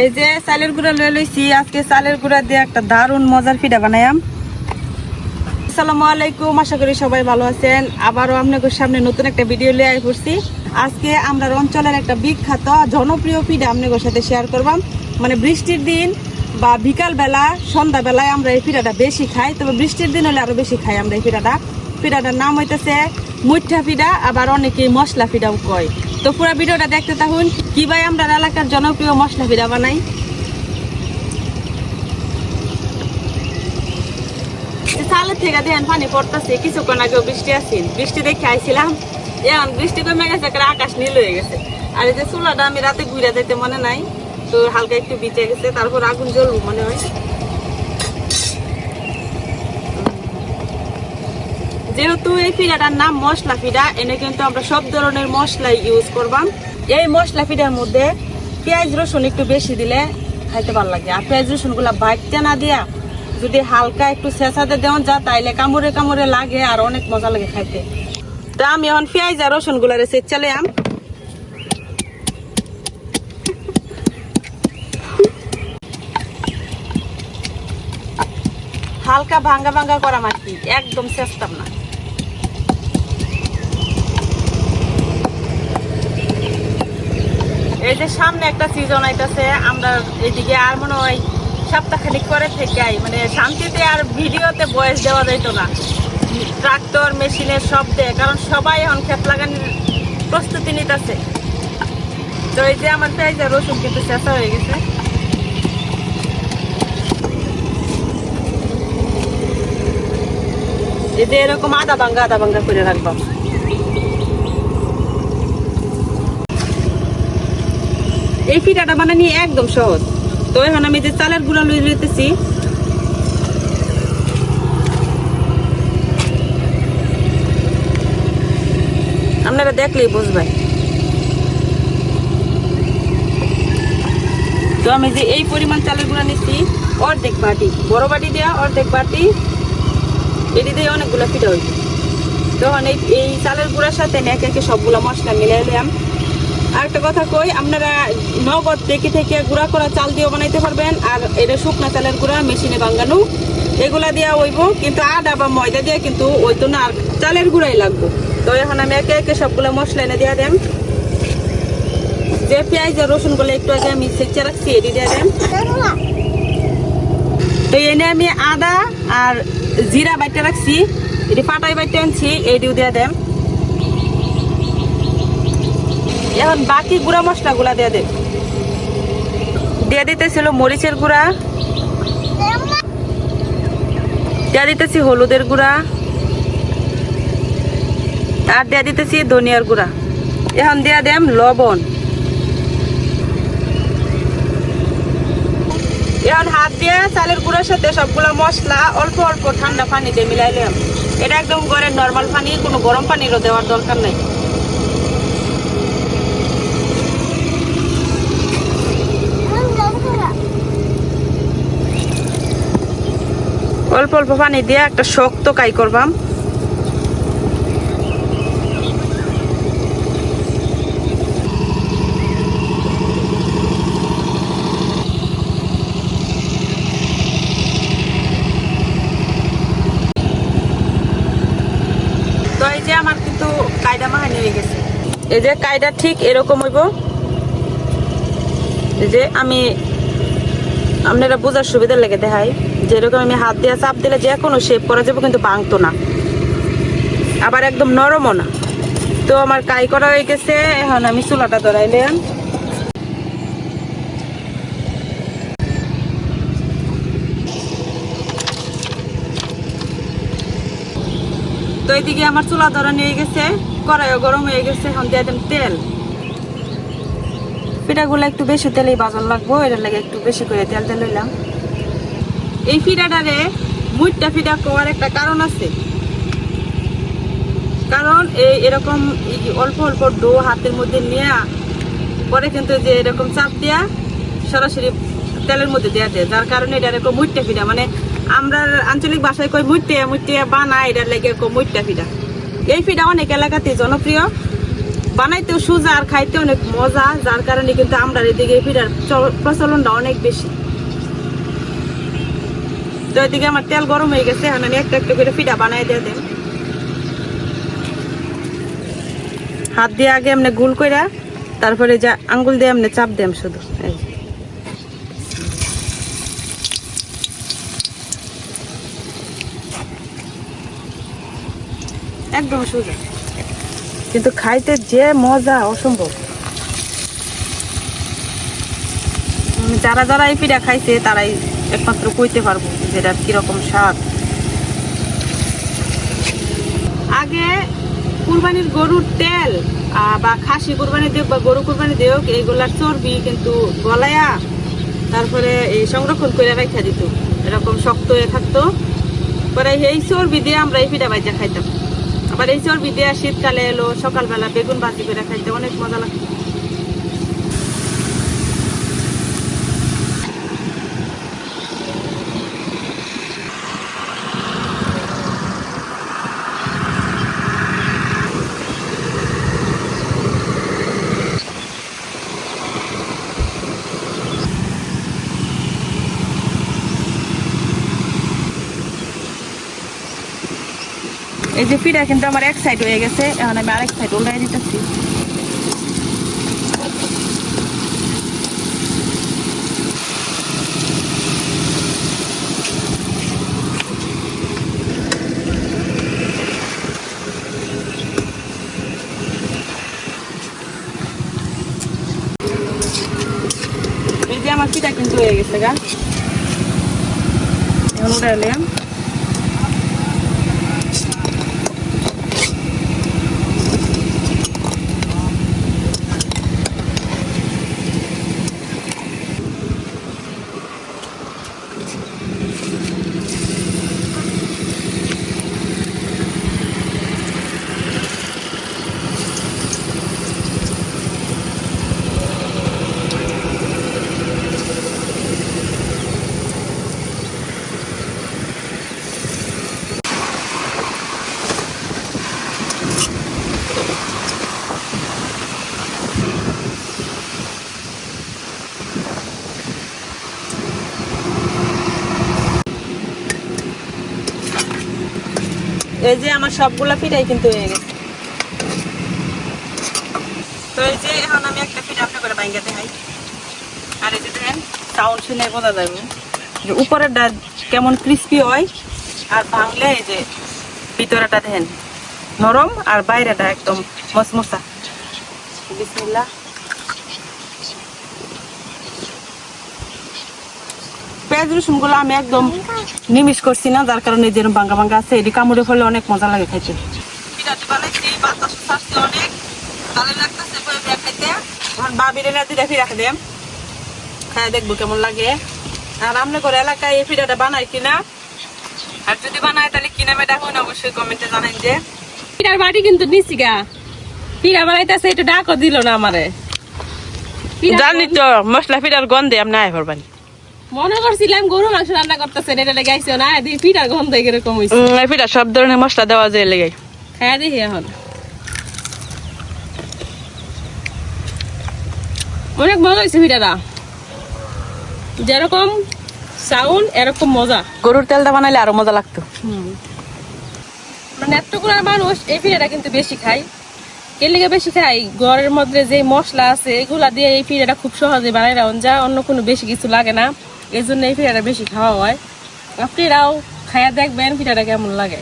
এই যে চালের গুঁড়া লয়ে লইছি, আজকে চালের গুঁড়া দিয়ে একটা দারুণ মজার পিঠা বানাইম। আসসালামু আলাইকুম, আশা করি সবাই ভালো আছেন। আবারও আপনাদের সামনে নতুন একটা ভিডিও নিয়ে আই পড়ছি। আজকে আমরা অঞ্চলের একটা বিখ্যাত জনপ্রিয় পিঠা আপনাদের সাথে শেয়ার করবাম। মানে বৃষ্টির দিন বা বিকাল বেলা সন্ধ্যা বেলায় আমরা এই পিঠাটা বেশি খাই, তবে বৃষ্টির দিন হলে আরো বেশি খাই আমরা এই পিঠাটার নাম হইতেছে মুঠা পিঠা, আবার অনেকে মশলা পিঠাও কয়। তো পুরো ভিডিওটা দেখতে থাকুন কিভাবে আমরা এলাকার জনপ্রিয় মশলা পিঠা বানাই। চালের থেকে দেখেন পানি পড়তেছে, কিছুক্ষণ আগেও বৃষ্টি আসছিল, বৃষ্টি দেখে আইছিলাম, এখন বৃষ্টি কমে গেছে, আকাশ নীল হয়ে গেছে। আর এই যে চুলাটা আমি রাতে ঘুরে যেতে মনে নাই, তো হালকা একটু ভিজে গেছে, তারপর আগুন জ্বলবো মনে হয়। যেহেতু এই পিঠাটার নাম মশলা পিঠা, এনে কিন্তু আমরা সব ধরনের মশলাই ইউজ করবাম। এই মশলা পিঠার মধ্যে পেঁয়াজ রসুন একটু বেশি দিলে খাইতে ভালো লাগে। আর পেঁয়াজ রসুন গুলা বাইটতে না দিয়া যদি হালকা একটু ছেঁচাতে দেওয়া যায়, তাইলে কামড়ে কামড়ে লাগে আর অনেক মজা লাগে খাইতে। তো আমি এখন পেঁয়াজ আর রসুন গুলা ছেঁচালে হালকা ভাঙ্গা ভাঙ্গা করা মাটি, একদম চেষ্টাম না। এই যে সামনে একটা সিজন আইতাছে, আমরা এইদিকে আর মনে হয় সপ্তাহখানিক করে থেকে মানে শান্তিতে আর ভিডিওতে বয়স দেওয়া যাইতো না, ট্রাক্টর মেশিনের শব্দে, কারণ সবাই এখন ক্ষেত লাগানোর প্রস্তুতি নিতেছে। তো এই যে আমার পেঁয়াজ আর রসুন কিন্তু চেঁচা হয়ে গেছে। এই যে এরকম আদা ভাঙ্গা করে রাখবো। এই পিঠাটা বানানি একদম সহজ। তো এখন আমি যে চালের গুঁড়া লইয়ে নিতেছি, আপনারা দেখলেই বুঝবেন। তো আমি যে এই পরিমাণ চালের গুঁড়া নিচ্ছি, অর্ধেক বাটি, বড় বাটি দেওয়া অর্ধেক বাটি, এটি দিয়ে অনেকগুলো পিঠা হইবে। তখন এই চালের গুঁড়ার সাথে একে একে সবগুলো মশলা মিলাই নিলাম। আর একটা কথা কই, আপনারা নগদ থেকে গুঁড়া করা চাল দিয়েও বানাইতে পারবেন, আর এটা শুকনা চালের গুঁড়া মেশিনে ভাঙ্গানো এগুলা দেওয়া হইব, কিন্তু আদা বা ময়দা দিয়ে কিন্তু ওইতো না, আর চালের গুঁড়াই লাগবো। তো এখন আমি একে একে সবগুলো মশলা এনে দিয়ে দেন। যে পেঁয়াজ আর রসুন গুলো একটু আগে আমি ছেঁচে রাখছি এটি দিয়ে দেন। তো এনে আমি আদা আর জিরা বাইটে রাখছি, এটি ফাটাই বাইটে আনছি, এটিও দিয়ে দেন। এখন বাকি গুঁড়া মশলা গুলা দিয়ে দেব। দিয়ে দিতেছিল মরিচের গুঁড়া, দিয়ে দিতেছি হলুদের গুঁড়া, আর দিয়ে দিতেছি ধনিয়ার গুঁড়া। এখন দিয়ে দেম লবণ। এখন হাত দিয়ে চালের গুঁড়ার সাথে সবগুলা মশলা অল্প অল্প ঠান্ডা পানিতে মিলাইলাম। এটা একদম ঘরের নর্মাল পানি, কোনো গরম পানিরও দেওয়ার দরকার নাই। অল্প অল্প পানি দিয়ে একটা শক্ত কাই করবাম। তো এই যে আমার কিন্তু কায়দা মাহানি হয়ে গেছে। এই যে কায়দা ঠিক এরকম হইব। এই যে আমি আপনারা বোঝার সুবিধার লেগে দেখাই, যেরকম আমি হাত দিয়ে চাপ দিলে যে কোনো শেপ করা যাবে, কিন্তু ভাঙতো না, আবার একদম নরমও না। তো আমার কাই করা হয়ে গেছে, এখন আমি চুলাটা ধরাইলাম। তো এইদিকে আমার চুলা ধরা নিয়ে গেছে, কড়াইও গরম হয়ে গেছে। এখন দিয়ে দেন তেল। পিঠাগুলো একটু বেশি তেলেই বাজার লাগবো, এটার লাগে একটু বেশি করে তেল লইলাম। এই পিঠাটারে মুঠা পিঠা করার একটা কারণ আছে, কারণ এরকম অল্প অল্প ডো হাতের মধ্যে নিয়ে পরে কিন্তু যে এরকম চাপ দিয়া সরাসরি তেলের মধ্যে দেওয়া যায়, যার কারণে এটা এরকম মুঠা পিঠা, মানে আমরা আঞ্চলিক ভাষায় কই মুঠে বানায়, এটার লাগে মুঠা পিঠা। এই পিঠা অনেক এলাকাতে জনপ্রিয়। বানাইতেও সোজা আর খাইতে অনেক মজা, যার কারণে কিন্তু আমরা এদিকে এই পিঠার প্রচলনটা অনেক বেশি। তো এদিকে আমার তেল গরম হয়ে গেছে, এখন আমি একটা একটা করে পিঠা বানাই দিয়ে দেন। হাত দিয়ে আগে এমনি গুল করে, তারপরে যা আঙ্গুল দিয়ে এমনি চাপ দেম শুধু। একদম সোজা, কিন্তু খাইতে যে মজা অসম্ভব। যারা যারা এই পিঠা খাইছে তারাই একমাত্র কইতে পারবো যেটা কিরকম স্বাদ। আগে কুরবানির গরুর তেল বা খাসি কুরবানি দিও বা গরু কুরবানি দিও, এইগুলার চর্বি কিন্তু গলায়া তারপরে এই সংরক্ষণ করে রাখা দিত, এরকম শক্ত হয়ে থাকতো। পরে এই চর্বি দিয়ে আমরা এই পিঠা ভাজা খাইতাম। আবার এই চর্বি দিয়ে শীতকালে এলো সকালবেলা বেগুন ভাজি করে খাইতে অনেক মজা লাগতো। এই যে পিঠা কিন্তু আমার এক সাইড হয়ে গেছে, এখন আমি আরেক সাইড উল্টাই দিতেছি। এই যে আমার পিঠা কিন্তু হয়ে গেছে গা, এখন উঠাইলাম। এই যে আমার সবগুলা পিঠাই কিন্তু হয়ে গেছে। তো এই যে এখন আমি একটা পিঠা আপনি করে ভাঙ্গা দেখাই। আর এই যে দেখেন সাউন্ড শুনে বোঝা যাবে যে উপরেরটা কেমন ক্রিস্পি হয়, আর ভাঙলে এই যে ভিতরেটা দেখেন নরম আর বাইরেটা একদম মসমসা। বিসমিল্লাহ। পেঁয়াজ রসুন গুলো আমি একদম নিমিশ করছি না, যার কারণে যেরকম ভাঙ্গা ভাঙ্গা আছে, এটি কামড়ে ফেললে অনেক মজা লাগে খাইতে। পিঠাটি বানাইছি, বাতাস ছাড়ছে অনেক, ভালো লাগতেছে খাইতে। এখন বাবির এলাদি দেখি রাখে দেম, খাই দেখবো কেমন লাগে। আর আমরা করে এলাকায় এই পিঠাটা বানাই কিনা, আর যদি বানায় তাহলে কিনা মেটা হয় অবশ্যই কমেন্টে জানাই। যে পিঠার বাটি কিন্তু নিচ্ছি গা, পিঠা বানাইতেছে এটা ডাকও দিল না আমারে। জানি তো মশলা পিঠার গন্ধে আমি নাই পারবানি, মনে করছিলাম গরু মাংস রান্না করতেছে, এটা লেগাইছো না পিঠার গন্ধ এরকম হয়েছে। পিঠা সব ধরনের মশলা দেওয়া যায় লেগে, খাই দেখি এখন। অনেক মজা হয়েছে পিঠাটা, যেরকম সাউন্ড এরকম মজা। গরুর তেলটা বানাইলে আরো মজা লাগতো। মানে এতগুলো মানুষ এই পিঠাটা কিন্তু বেশি খায়। এর লেগে বেশি খাই, ঘরের মধ্যে যে মশলা আছে এগুলা দিয়ে এই পিঠাটা খুব সহজে বানাই রাখুন যায়, অন্য কোনো বেশি কিছু লাগে না, এই জন্য এই পিঠাটা বেশি খাওয়া হয়। আপনারাও খাইয়া দেখবেন পিঠাটা কেমন লাগে।